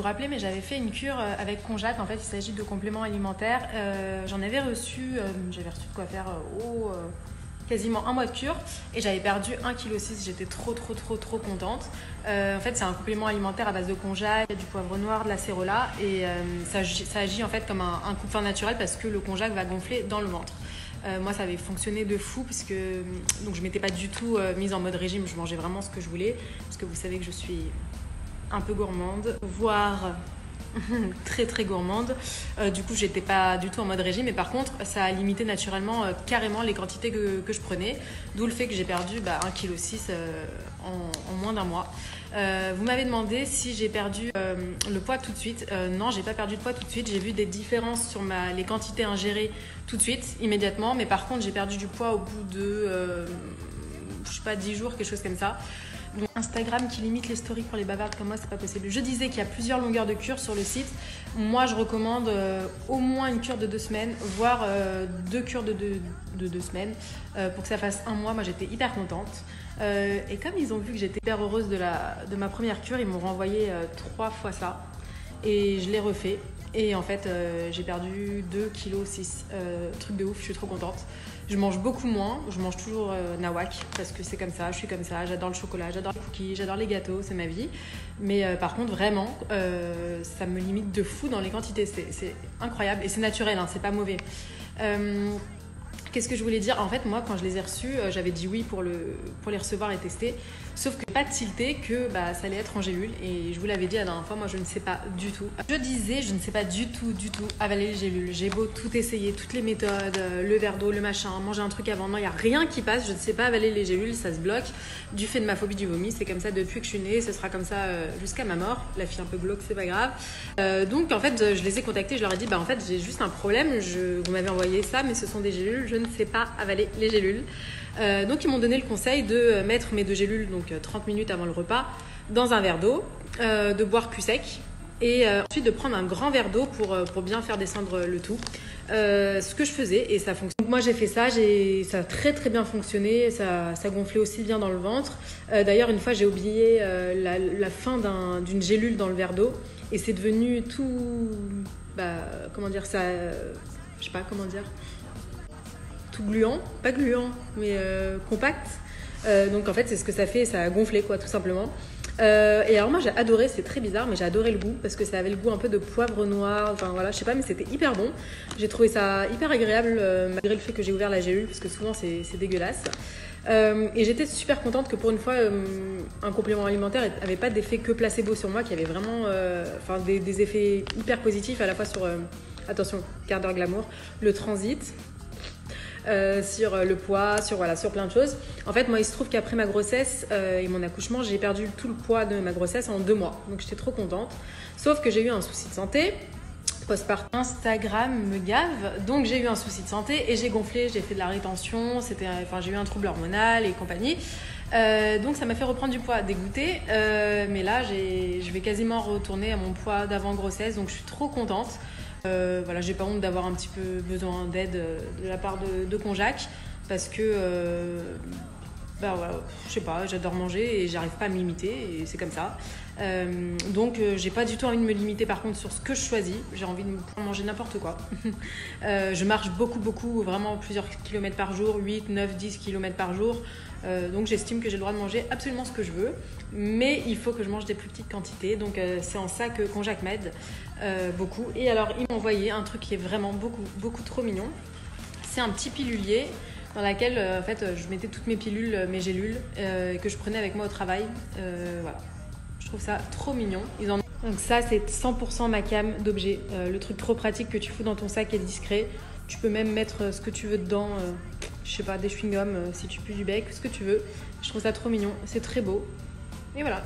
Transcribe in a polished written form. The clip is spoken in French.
rappelez, mais j'avais fait une cure avec Konjac. En fait, il s'agit de compléments alimentaires. J'en avais reçu, j'avais reçu de quoi faire quasiment un mois de cure et j'avais perdu 1,6 kg. J'étais trop contente. En fait, c'est un complément alimentaire à base de konjac, du poivre noir, de l'acérola et ça agit en fait comme un coupe-faim naturel parce que le konjac va gonfler dans le ventre. Moi, ça avait fonctionné de fou parce que donc je m'étais pas du tout mise en mode régime. Je mangeais vraiment ce que je voulais parce que vous savez que je suis un peu gourmande, voire très gourmande. Du coup, j'étais pas du tout en mode régime, mais par contre, ça a limité naturellement carrément les quantités que je prenais, d'où le fait que j'ai perdu 1,6 kg en moins d'un mois. Vous m'avez demandé si j'ai perdu le poids tout de suite. Non, j'ai pas perdu de poids tout de suite. J'ai vu des différences sur les quantités ingérées tout de suite, immédiatement, mais par contre, j'ai perdu du poids au bout de je sais pas, 10 jours, quelque chose comme ça. Donc Instagram qui limite les stories pour les bavardes comme moi, c'est pas possible. Je disais qu'il y a plusieurs longueurs de cure sur le site. Moi, je recommande au moins une cure de 2 semaines, voire 2 cures de 2 semaines pour que ça fasse un mois. Moi, j'étais hyper contente. Et comme ils ont vu que j'étais hyper heureuse de ma première cure, ils m'ont renvoyé 3 fois ça. Et je l'ai refait. Et en fait, j'ai perdu 2,6 kg. Truc de ouf, je suis trop contente. Je mange beaucoup moins, je mange toujours nawak parce que c'est comme ça, je suis comme ça, j'adore le chocolat, j'adore les cookies, j'adore les gâteaux, c'est ma vie. Mais par contre, vraiment, ça me limite de fou dans les quantités, c'est incroyable et c'est naturel, hein, c'est pas mauvais. Qu'est-ce que je voulais dire? En fait, moi, quand je les ai reçus, j'avais dit oui pour les recevoir et tester. Sauf que pas tilté que ça allait être en gélule. Et je vous l'avais dit la dernière fois, moi, je ne sais pas du tout. Je disais, je ne sais pas du tout avaler les gélules. J'ai beau tout essayer, toutes les méthodes, le verre d'eau, le machin, manger un truc avant. Non, il n'y a rien qui passe. Je ne sais pas avaler les gélules, ça se bloque. Du fait de ma phobie du vomi, c'est comme ça depuis que je suis née. Ce sera comme ça jusqu'à ma mort. La fille un peu glauque, c'est pas grave. Donc, en fait, je les ai contactés. Je leur ai dit, en fait, j'ai juste un problème. Vous m'avez envoyé ça, mais ce sont des gélules. Je ne sais pas avaler les gélules. Donc ils m'ont donné le conseil de mettre mes 2 gélules, donc 30 minutes avant le repas, dans un verre d'eau, de boire cul sec et ensuite de prendre un grand verre d'eau pour bien faire descendre le tout. Ce que je faisais et ça fonctionne. Donc moi j'ai fait ça, ça a très bien fonctionné, ça gonflait aussi bien dans le ventre. D'ailleurs une fois j'ai oublié la fin d'une gélule dans le verre d'eau et c'est devenu tout, comment dire ça, je sais pas comment dire. Tout gluant, pas gluant, mais compact. Donc en fait, c'est ce que ça fait, ça a gonflé quoi, tout simplement. Et alors moi j'ai adoré, c'est très bizarre, mais j'ai adoré le goût parce que ça avait le goût un peu de poivre noir. Enfin voilà, je sais pas, mais c'était hyper bon. J'ai trouvé ça hyper agréable malgré le fait que j'ai ouvert la gélule parce que souvent c'est dégueulasse. Et j'étais super contente que pour une fois, un complément alimentaire n'avait pas d'effet que placebo sur moi, qui avait vraiment des effets hyper positifs à la fois sur, attention, quart d'heure glamour, le transit. Sur le poids, sur plein de choses. En fait, moi, il se trouve qu'après ma grossesse et mon accouchement, j'ai perdu tout le poids de ma grossesse en 2 mois. Donc, j'étais trop contente. Sauf que j'ai eu un souci de santé. Postpartum, Instagram me gave. Donc, j'ai eu un souci de santé et j'ai gonflé, j'ai fait de la rétention. J'ai eu un trouble hormonal et compagnie. Donc, ça m'a fait reprendre du poids, dégoûté. Mais là, je vais quasiment retourner à mon poids d'avant grossesse. Donc, je suis trop contente. J'ai pas honte d'avoir un petit peu besoin d'aide de la part de Konjac parce que je sais pas, j'adore manger et j'arrive pas à me limiter et c'est comme ça. Donc j'ai pas du tout envie de me limiter par contre sur ce que je choisis. J'ai envie de pouvoir manger n'importe quoi. Je marche beaucoup, vraiment plusieurs kilomètres par jour, 8, 9, 10 kilomètres par jour. Donc j'estime que j'ai le droit de manger absolument ce que je veux, mais il faut que je mange des plus petites quantités. Donc c'est en ça que Konjac m'aide beaucoup. Et alors ils m'ont envoyé un truc qui est vraiment beaucoup trop mignon. C'est un petit pilulier dans laquelle en fait je mettais toutes mes pilules, mes gélules que je prenais avec moi au travail. Voilà, je trouve ça trop mignon. Donc ça c'est 100% ma cam d'objets, le truc trop pratique que tu fous dans ton sac et discret. Tu peux même mettre ce que tu veux dedans, je sais pas, des chewing-gums si tu pues du bec, ce que tu veux. Je trouve ça trop mignon, c'est très beau. Et voilà.